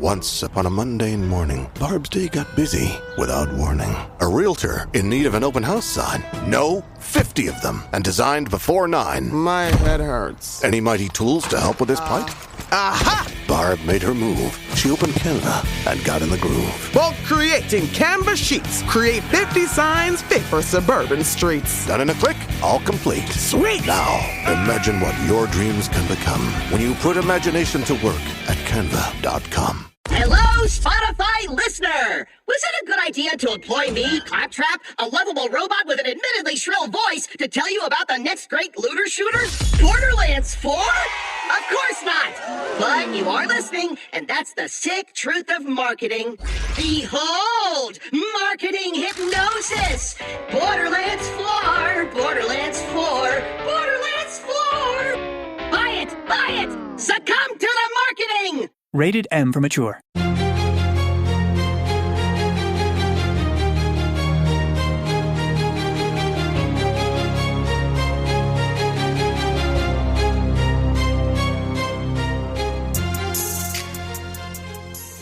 Once upon a mundane morning, Barb's day got busy without warning. A realtor in need of an open house sign. No, 50 of them, and designed before 9. My head hurts. Any mighty tools to help with this plight? Aha! Barb made her move. She opened Canva and got in the groove. Bulk creating Canva sheets. Create 50 signs fit for suburban streets. Done in a click, all complete. Sweet! Now, imagine what your dreams can become when you put imagination to work at canva.com. Hello, Spotify listener! Was it a good idea to employ me, Claptrap, a lovable robot with an admittedly shrill voice, to tell you about the next great looter shooter, Borderlands 4? Of course not! But you are listening, and that's the sick truth of marketing. Behold! Marketing hypnosis! Borderlands 4! Borderlands 4! Borderlands 4! Buy it! Buy it! Succumb to the marketing! Rated M for mature.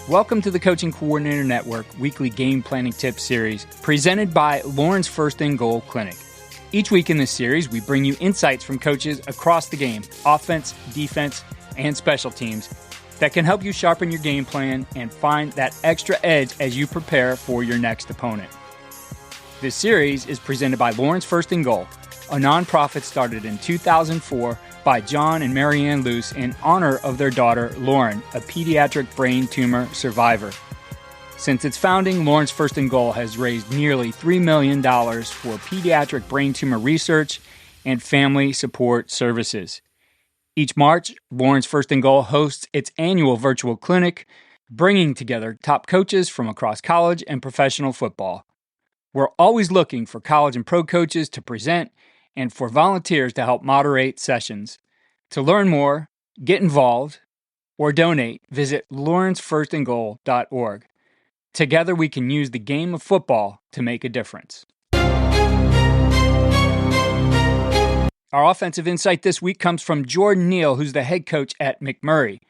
Welcome to the Coaching Coordinator Network weekly game planning tips series presented by Lauren's First and Goal Clinic. Each week in this series, we bring you insights from coaches across the game, offense, defense, and special teams, that can help you sharpen your game plan and find that extra edge as you prepare for your next opponent. This series is presented by Lauren's First and Goal, a nonprofit started in 2004 by John and Marianne Luce in honor of their daughter, Lauren, a pediatric brain tumor survivor. Since its founding, Lauren's First and Goal has raised nearly $3 million for pediatric brain tumor research and family support services. Each March, Lauren's First and Goal hosts its annual virtual clinic, bringing together top coaches from across college and professional football. We're always looking for college and pro coaches to present and for volunteers to help moderate sessions. To learn more, get involved, or donate, visit lawrencefirstandgoal.org. Together we can use the game of football to make a difference. Our offensive insight this week comes from Jordan Neal, who's the head coach at McMurry.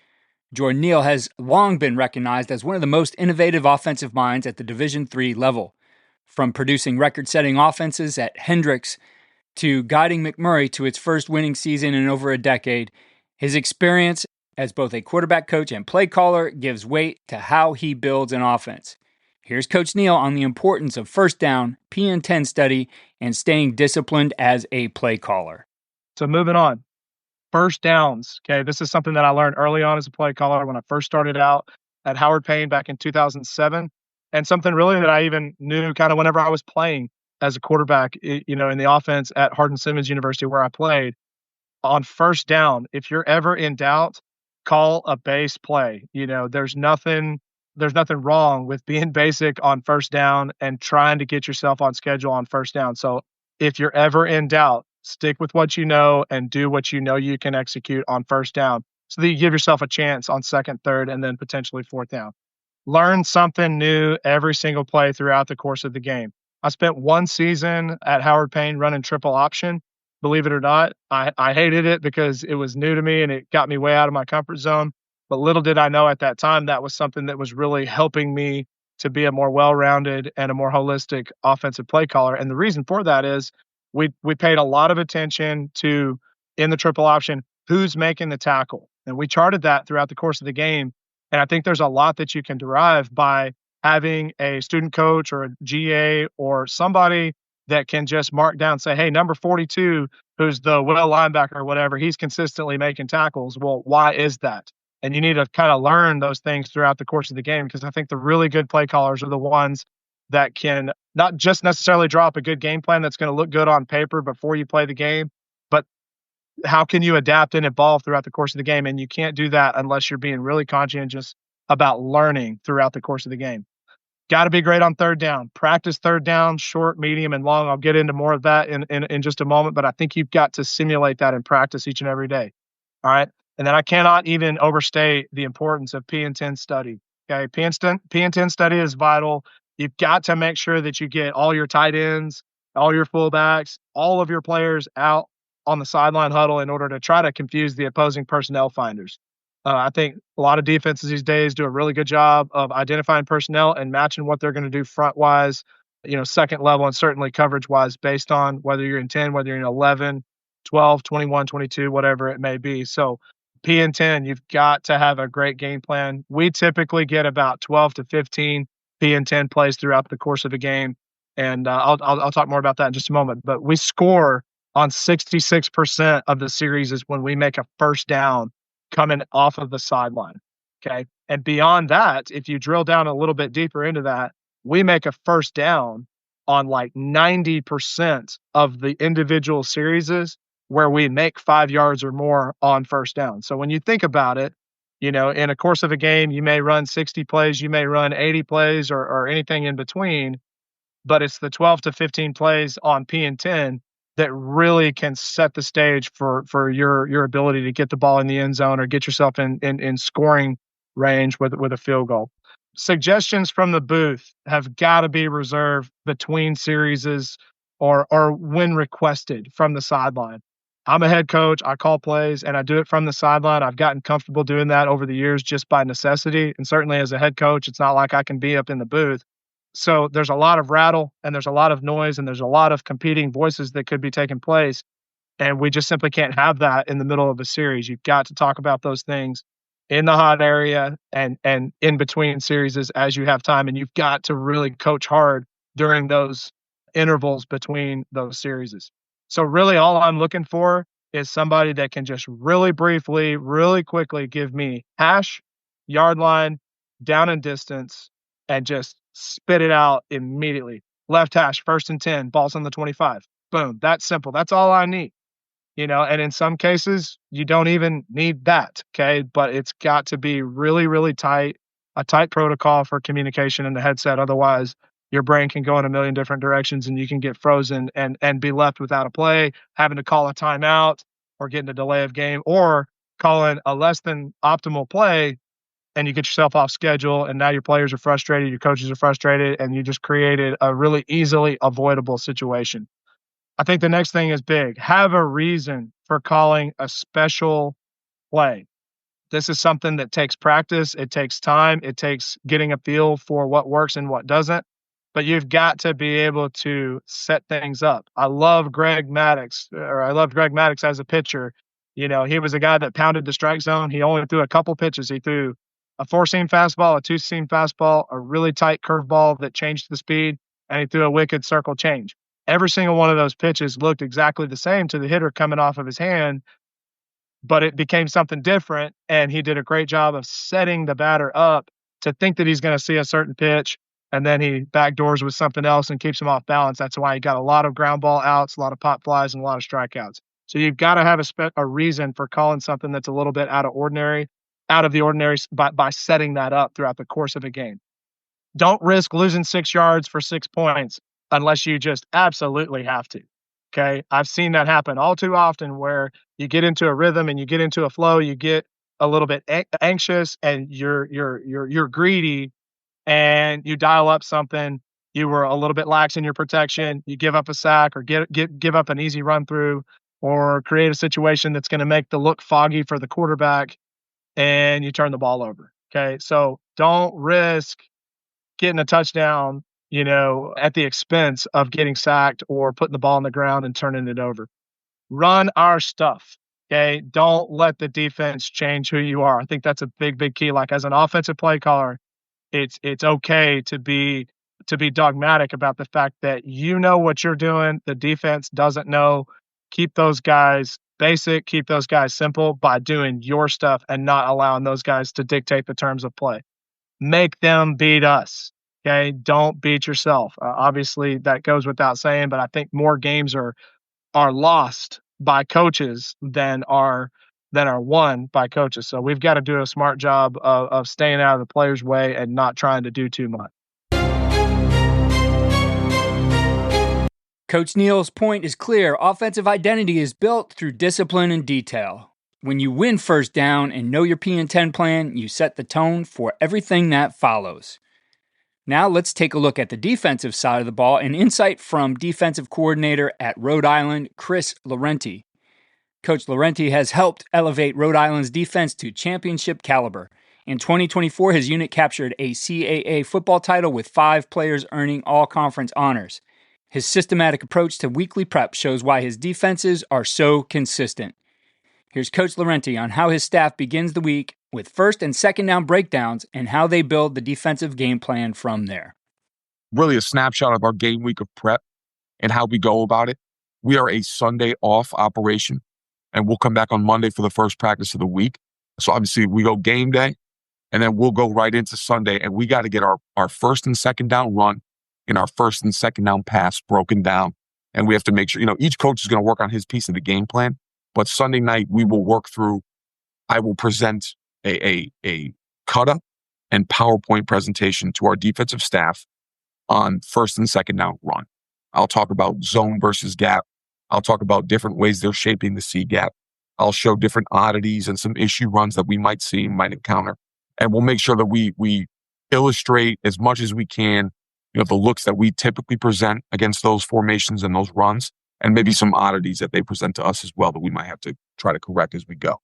Jordan Neal has long been recognized as one of the most innovative offensive minds at the Division III level. From producing record-setting offenses at Hendrix to guiding McMurry to its first winning season in over a decade, his experience as both a quarterback coach and play caller gives weight to how he builds an offense. Here's Coach Neal on the importance of first down, PN10 study, and staying disciplined as a play caller. So moving on, first downs. Okay, this is something that I learned early on as a play caller when I first started out at Howard Payne back in 2007, and something really that I even knew kind of whenever I was playing as a quarterback, in the offense at Hardin-Simmons University where I played. On first down, if you're ever in doubt, call a base play. There's nothing wrong with being basic on first down and trying to get yourself on schedule on first down. So if you're ever in doubt, stick with what you know and do what you know you can execute on first down so that you give yourself a chance on second, third, and then potentially fourth down. Learn something new every single play throughout the course of the game. I spent one season at Howard Payne running triple option. Believe it or not, I hated it because it was new to me and it got me way out of my comfort zone. But little did I know at that time that was something that was really helping me to be a more well-rounded and a more holistic offensive play caller. And the reason for that is we paid a lot of attention to, in the triple option, who's making the tackle. And we charted that throughout the course of the game. And I think there's a lot that you can derive by having a student coach or a GA or somebody that can just mark down, say, hey, number 42, who's the well linebacker or whatever, he's consistently making tackles. Well, why is that? And you need to kind of learn those things throughout the course of the game, because I think the really good play callers are the ones that can not just necessarily draw up a good game plan that's going to look good on paper before you play the game, but how can you adapt and evolve throughout the course of the game? And you can't do that unless you're being really conscientious about learning throughout the course of the game. Got to be great on third down. Practice third down, short, medium, and long. I'll get into more of that in just a moment, but I think you've got to simulate that in practice each and every day. All right. And then I cannot even overstate the importance of PN10 study. Okay. PN10 study is vital. You've got to make sure that you get all your tight ends, all your fullbacks, all of your players out on the sideline huddle in order to try to confuse the opposing personnel finders. I think a lot of defenses these days do a really good job of identifying personnel and matching what they're going to do front wise, second level, and certainly coverage wise based on whether you're in 10, whether you're in 11, 12, 21, 22, whatever it may be. So P and 10, you've got to have a great game plan. We typically get about 12 to 15 P and 10 plays throughout the course of a game. And I'll talk more about that in just a moment. But we score on 66% of the series is when we make a first down coming off of the sideline. Okay. And beyond that, if you drill down a little bit deeper into that, we make a first down on like 90% of the individual series where we make 5 yards or more on first down. So when you think about it, in a course of a game, you may run 60 plays, you may run 80 plays or anything in between, but it's the 12 to 15 plays on P and 10 that really can set the stage for your ability to get the ball in the end zone or get yourself in scoring range with a field goal. Suggestions from the booth have got to be reserved between series or when requested from the sideline. I'm a head coach. I call plays and I do it from the sideline. I've gotten comfortable doing that over the years just by necessity. And certainly as a head coach, it's not like I can be up in the booth. So there's a lot of rattle and there's a lot of noise and there's a lot of competing voices that could be taking place. And we just simply can't have that in the middle of a series. You've got to talk about those things in the hot area and in between series as you have time. And you've got to really coach hard during those intervals between those series. So really all I'm looking for is somebody that can just really briefly, really quickly give me hash, yard line, down and distance, and just spit it out immediately. Left hash, 1st and 10, ball's on the 25. Boom. That's simple. That's all I need. And in some cases, you don't even need that. Okay. But it's got to be really, really tight, a tight protocol for communication in the headset. Otherwise, your brain can go in a million different directions and you can get frozen and be left without a play, having to call a timeout or getting a delay of game or calling a less than optimal play. And you get yourself off schedule, and now your players are frustrated, your coaches are frustrated, and you just created a really easily avoidable situation. I think the next thing is big. Have a reason for calling a special play. This is something that takes practice. It takes time. It takes getting a feel for what works and what doesn't. But you've got to be able to set things up. I loved Greg Maddux as a pitcher. He was a guy that pounded the strike zone. He only threw a couple pitches. He threw a 4-seam fastball, a 2-seam fastball, a really tight curveball that changed the speed, and he threw a wicked circle change. Every single one of those pitches looked exactly the same to the hitter coming off of his hand, but it became something different, and he did a great job of setting the batter up to think that he's going to see a certain pitch, and then he backdoors with something else and keeps him off balance. That's why he got a lot of ground ball outs, a lot of pop flies, and a lot of strikeouts. So you've got to have a reason for calling something that's a little bit out of the ordinary by setting that up throughout the course of a game. Don't risk losing 6 yards for 6 points unless you just absolutely have to. Okay. I've seen that happen all too often where you get into a rhythm and you get into a flow, you get a little bit anxious and you're greedy and you dial up something. You were a little bit lax in your protection. You give up a sack or give up an easy run through or create a situation that's going to make the look foggy for the quarterback and you turn the ball over. Okay. So don't risk getting a touchdown, at the expense of getting sacked or putting the ball on the ground and turning it over. Run our stuff. Okay. Don't let the defense change who you are. I think that's a big, big key. Like as an offensive play caller, it's okay to be dogmatic about the fact that what you're doing. The defense doesn't know. Keep those guys basic, keep those guys simple by doing your stuff and not allowing those guys to dictate the terms of play. Make them beat us. Okay. Don't beat yourself. Obviously that goes without saying, but I think more games are lost by coaches than are won by coaches. So we've got to do a smart job of staying out of the player's way and not trying to do too much. Coach Neal's point is clear. Offensive identity is built through discipline and detail. When you win first down and know your P and 10 plan, you set the tone for everything that follows. Now let's take a look at the defensive side of the ball, an insight from defensive coordinator at Rhode Island, Chris Lorenti. Coach Lorenti has helped elevate Rhode Island's defense to championship caliber. In 2024, his unit captured a CAA football title with 5 players earning all-conference honors. His systematic approach to weekly prep shows why his defenses are so consistent. Here's Coach Lorenti on how his staff begins the week with first and second down breakdowns and how they build the defensive game plan from there. Really a snapshot of our game week of prep and how we go about it. We are a Sunday off operation, and we'll come back on Monday for the first practice of the week. So obviously we go game day, and then we'll go right into Sunday, and we got to get our first and second down run and our first and second down pass broken down. And we have to make sure, each coach is going to work on his piece of the game plan. But Sunday night, we will work through, I will present a cut-up and PowerPoint presentation to our defensive staff on first and second down run. I'll talk about zone versus gap. I'll talk about different ways they're shaping the C gap. I'll show different oddities and some issue runs that we might see, might encounter. And we'll make sure that we illustrate as much as we can, the looks that we typically present against those formations and those runs, and maybe some oddities that they present to us as well that we might have to try to correct as we go.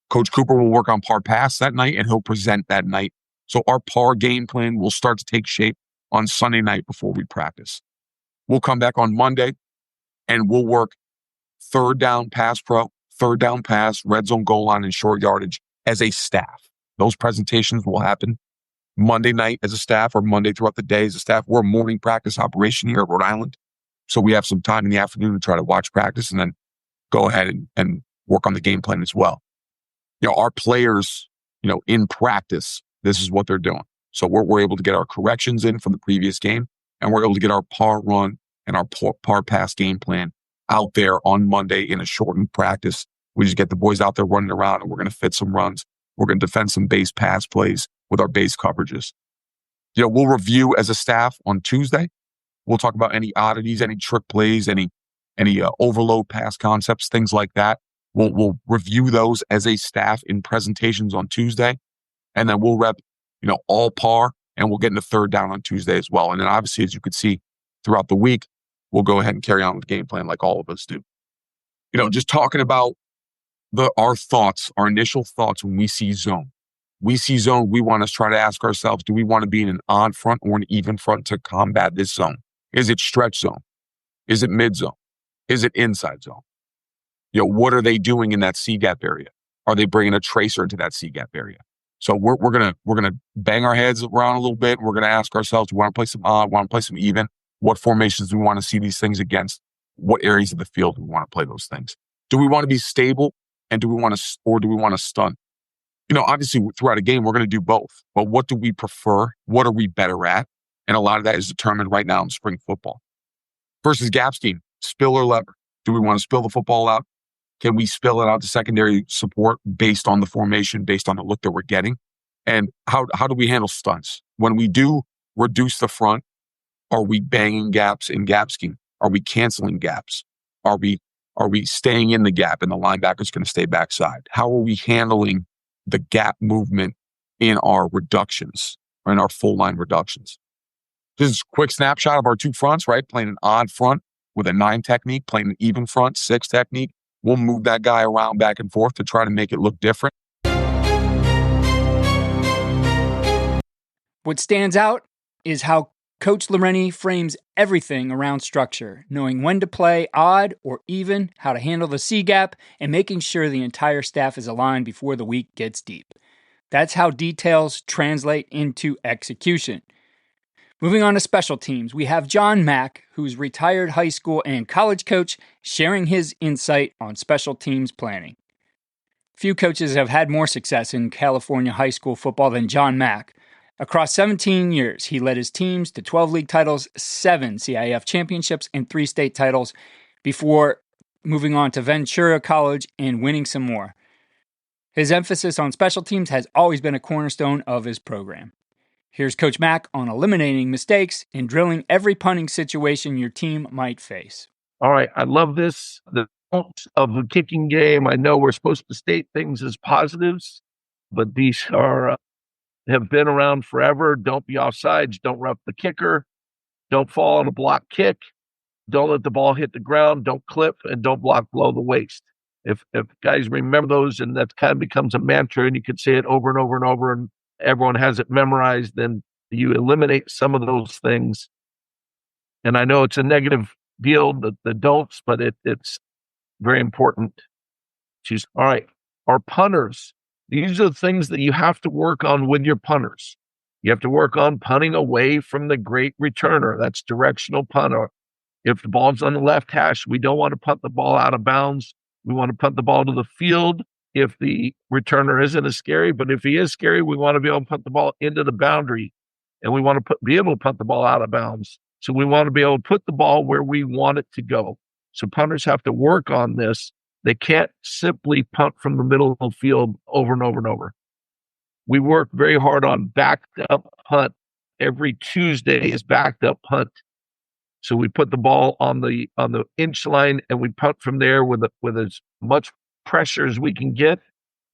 Coach Cooper will work on par pass that night, and he'll present that night. So our par game plan will start to take shape on Sunday night before we practice. We'll come back on Monday, and we'll work third down pass pro, third down pass, red zone goal line, and short yardage as a staff. Those presentations will happen Monday night as a staff or Monday throughout the day as a staff. We're a morning practice operation here at Rhode Island. So we have some time in the afternoon to try to watch practice and then go ahead and work on the game plan as well. Our players, in practice, this is what they're doing. So we're able to get our corrections in from the previous game, and we're able to get our par run and our par pass game plan out there on Monday in a shortened practice. We just get the boys out there running around, and we're going to fit some runs. We're going to defend some base pass plays with our base coverages. We'll review as a staff on Tuesday. We'll talk about any oddities, any trick plays, any overload pass concepts, things like that. We'll review those as a staff in presentations on Tuesday, and then we'll rep, all par, and we'll get into third down on Tuesday as well. And then obviously, as you could see throughout the week, we'll go ahead and carry on with the game plan like all of us do. Just talking about our thoughts, our initial thoughts when we see zone. We see zone, we want to try to ask ourselves, do we want to be in an odd front or an even front to combat this zone? Is it stretch zone? Is it mid zone? Is it inside zone? What are they doing in that C gap area? Are they bringing a tracer into that C gap area? So we're gonna bang our heads around a little bit. We're gonna ask ourselves, do we want to play some odd? Want to play some even? What formations do we want to see these things against? What areas of the field do we want to play those things? Do we want to be stable, and do we want to stun? Obviously throughout a game we're going to do both. But what do we prefer? What are we better at? And a lot of that is determined right now in spring football. Versus gap scheme, spill or lever. Do we want to spill the football out? Can we spill it out to secondary support based on the formation, based on the look that we're getting? And how do we handle stunts? When we do reduce the front, are we banging gaps in gap scheme? Are we canceling gaps? Are we staying in the gap and the linebacker's going to stay backside? How are we handling the gap movement in our reductions or in our full line reductions? This is a quick snapshot of our two fronts, right? Playing an odd front with a 9 technique, playing an even front, 6 technique. We'll move that guy around back and forth to try to make it look different. What stands out is how Coach Lorenti frames everything around structure, knowing when to play odd or even, how to handle the C gap, and making sure the entire staff is aligned before the week gets deep. That's how details translate into execution. Moving on to special teams, we have John Mack, who's retired high school and college coach, sharing his insight on special teams planning. Few coaches have had more success in California high school football than John Mack. Across 17 years, he led his teams to 12 league titles, 7 CIF championships, and 3 state titles before moving on to Ventura College and winning some more. His emphasis on special teams has always been a cornerstone of his program. Here's Coach Mack on eliminating mistakes and drilling every punting situation your team might face. All right, I love this. The point of the kicking game, I know we're supposed to state things as positives, but these have been around forever. Don't be offsides. Don't rough the kicker. Don't fall on a block kick. Don't let the ball hit the ground. Don't clip, and don't block below the waist. If guys remember those, and that kind of becomes a mantra, and you can say it over and over and over, and everyone has it memorized, then you eliminate some of those things. And I know it's a negative deal, the don'ts, but it's very important. All right, our punters. These are the things that you have to work on with your punters. You have to work on punting away from the great returner. That's directional punter. If the ball's on the left hash, we don't want to punt the ball out of bounds. We want to punt the ball to the field if the returner isn't as scary. But if he is scary, we want to be able to punt the ball into the boundary. And we want to be able to punt the ball out of bounds. So we want to be able to put the ball where we want it to go. So punters have to work on this. They can't simply punt from the middle of the field over and over and over. We work very hard on backed up punt. Every Tuesday is backed up punt. So we put the ball on the inch line and we punt from there with as much pressure as we can get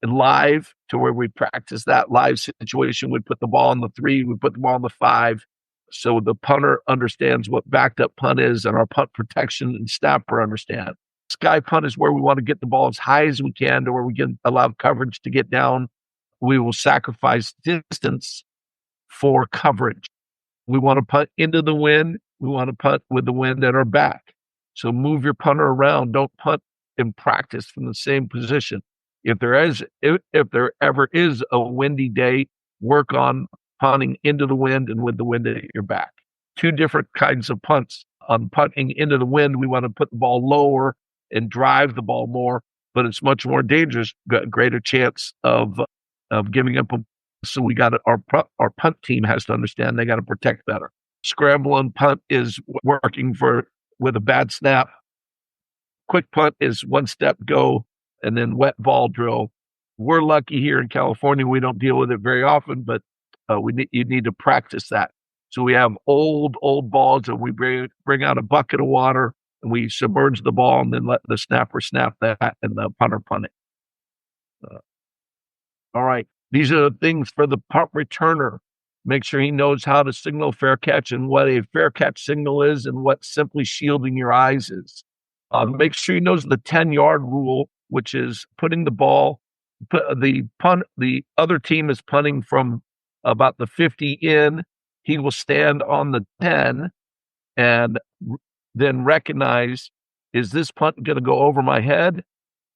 and live to where we practice that live situation. We put the ball on the 3, we put the ball on the 5. So the punter understands what backed up punt is, and our punt protection and snapper understand. Sky punt is where we want to get the ball as high as we can to where we can allow coverage to get down. We will sacrifice distance for coverage. We want to punt into the wind. We want to punt with the wind at our back. So move your punter around. Don't punt in practice from the same position. If there ever is a windy day, work on punting into the wind and with the wind at your back. 2 different kinds of punts. On punting into the wind, we want to put the ball lower and drive the ball more, but it's much more dangerous, got greater chance of giving up. So we got our punt team has to understand they got to protect better. Scramble and punt is working with a bad snap. Quick punt is 1 step go, and then wet ball drill. We're lucky here in California; we don't deal with it very often, but you need to practice that. So we have old balls, and we bring out a bucket of water, and we submerge the ball, and then let the snapper snap that, and the punter punt it. All right, these are the things for the punt returner. Make sure he knows how to signal fair catch and what a fair catch signal is and what simply shielding your eyes is. Make sure he knows the 10-yard rule, which is putting the ball, the other team is punting from about the 50 in. He will stand on the 10 and then recognize, is this punt going to go over my head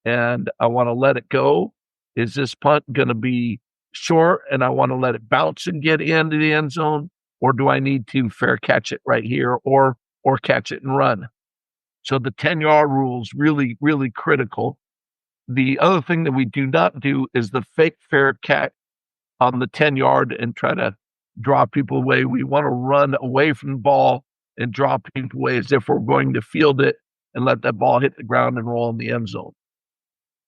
and I want to let it go? Is this punt going to be short and I want to let it bounce and get into the end zone? Or do I need to fair catch it right here or catch it and run? So the 10-yard rule is really, really critical. The other thing that we do not do is the fake fair catch on the 10-yard and try to draw people away. We want to run away from the ball and draw people away as if we're going to field it and let that ball hit the ground and roll in the end zone.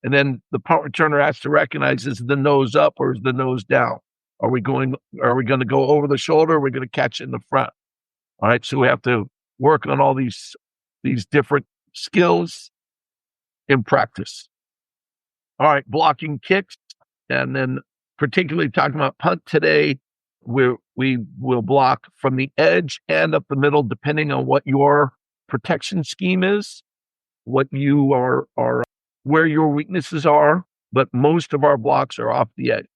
And then the punt returner has to recognize, is the nose up or is the nose down? Are we going to go over the shoulder? Or are we going to catch it in the front? All right. So we have to work on all these different skills in practice. All right. Blocking kicks. And then particularly talking about punt today, we will block from the edge and up the middle, depending on what your protection scheme is, what you are where your weaknesses are, but most of our blocks are off the edge.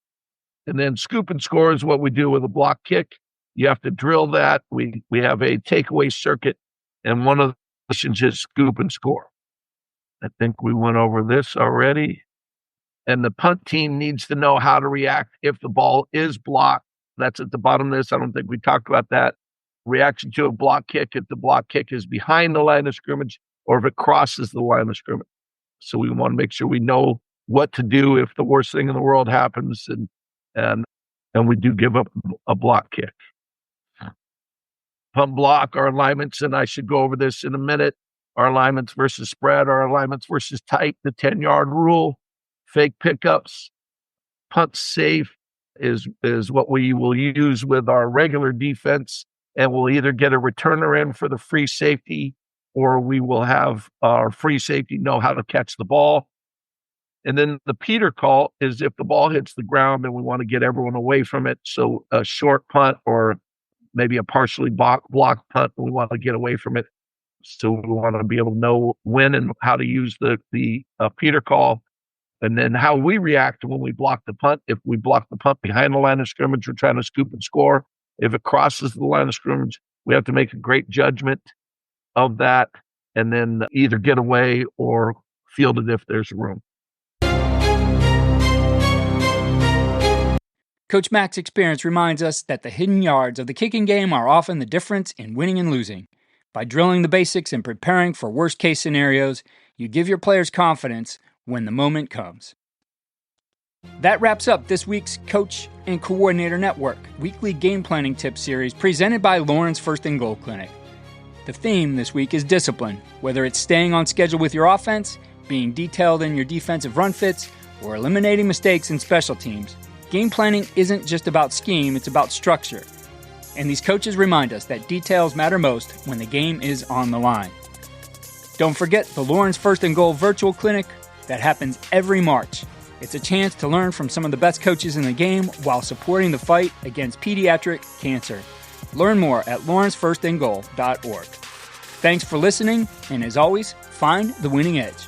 And then scoop and score is what we do with a block kick. You have to drill that. We have a takeaway circuit, and one of the missions is scoop and score. I think we went over this already. And the punt team needs to know how to react if the ball is blocked. That's at the bottom of this. I don't think we talked about that. Reaction to a block kick, if the block kick is behind the line of scrimmage or if it crosses the line of scrimmage. So we want to make sure we know what to do if the worst thing in the world happens and we do give up a block kick. Punt block, our alignments, and I should go over this in a minute. Our alignments versus spread, our alignments versus tight, the 10-yard rule, fake pickups, punt safe is what we will use with our regular defense, and we'll either get a returner in for the free safety or we will have our free safety know how to catch the ball. And then the Peter call is if the ball hits the ground and we want to get everyone away from it. So a short punt or maybe a partially block punt, we want to get away from it. So we want to be able to know when and how to use the Peter call, and then how we react when we block the punt. If we block the punt behind the line of scrimmage, we're trying to scoop and score. If it crosses the line of scrimmage, we have to make a great judgment of that, and then either get away or field it if there's room. Coach Mack's experience reminds us that the hidden yards of the kicking game are often the difference in winning and losing. By drilling the basics and preparing for worst-case scenarios, you give your players confidence when the moment comes. That wraps up this week's Coach and Coordinator Network weekly game planning tips series presented by Lauren's First and Goal Clinic. The theme this week is discipline, whether it's staying on schedule with your offense, being detailed in your defensive run fits, or eliminating mistakes in special teams. Game planning isn't just about scheme, it's about structure. And these coaches remind us that details matter most when the game is on the line. Don't forget the Lauren's First and Goal virtual clinic that happens every March. It's a chance to learn from some of the best coaches in the game while supporting the fight against pediatric cancer. Learn more at lawrencefirstandgoal.org. Thanks for listening, and as always, find the winning edge.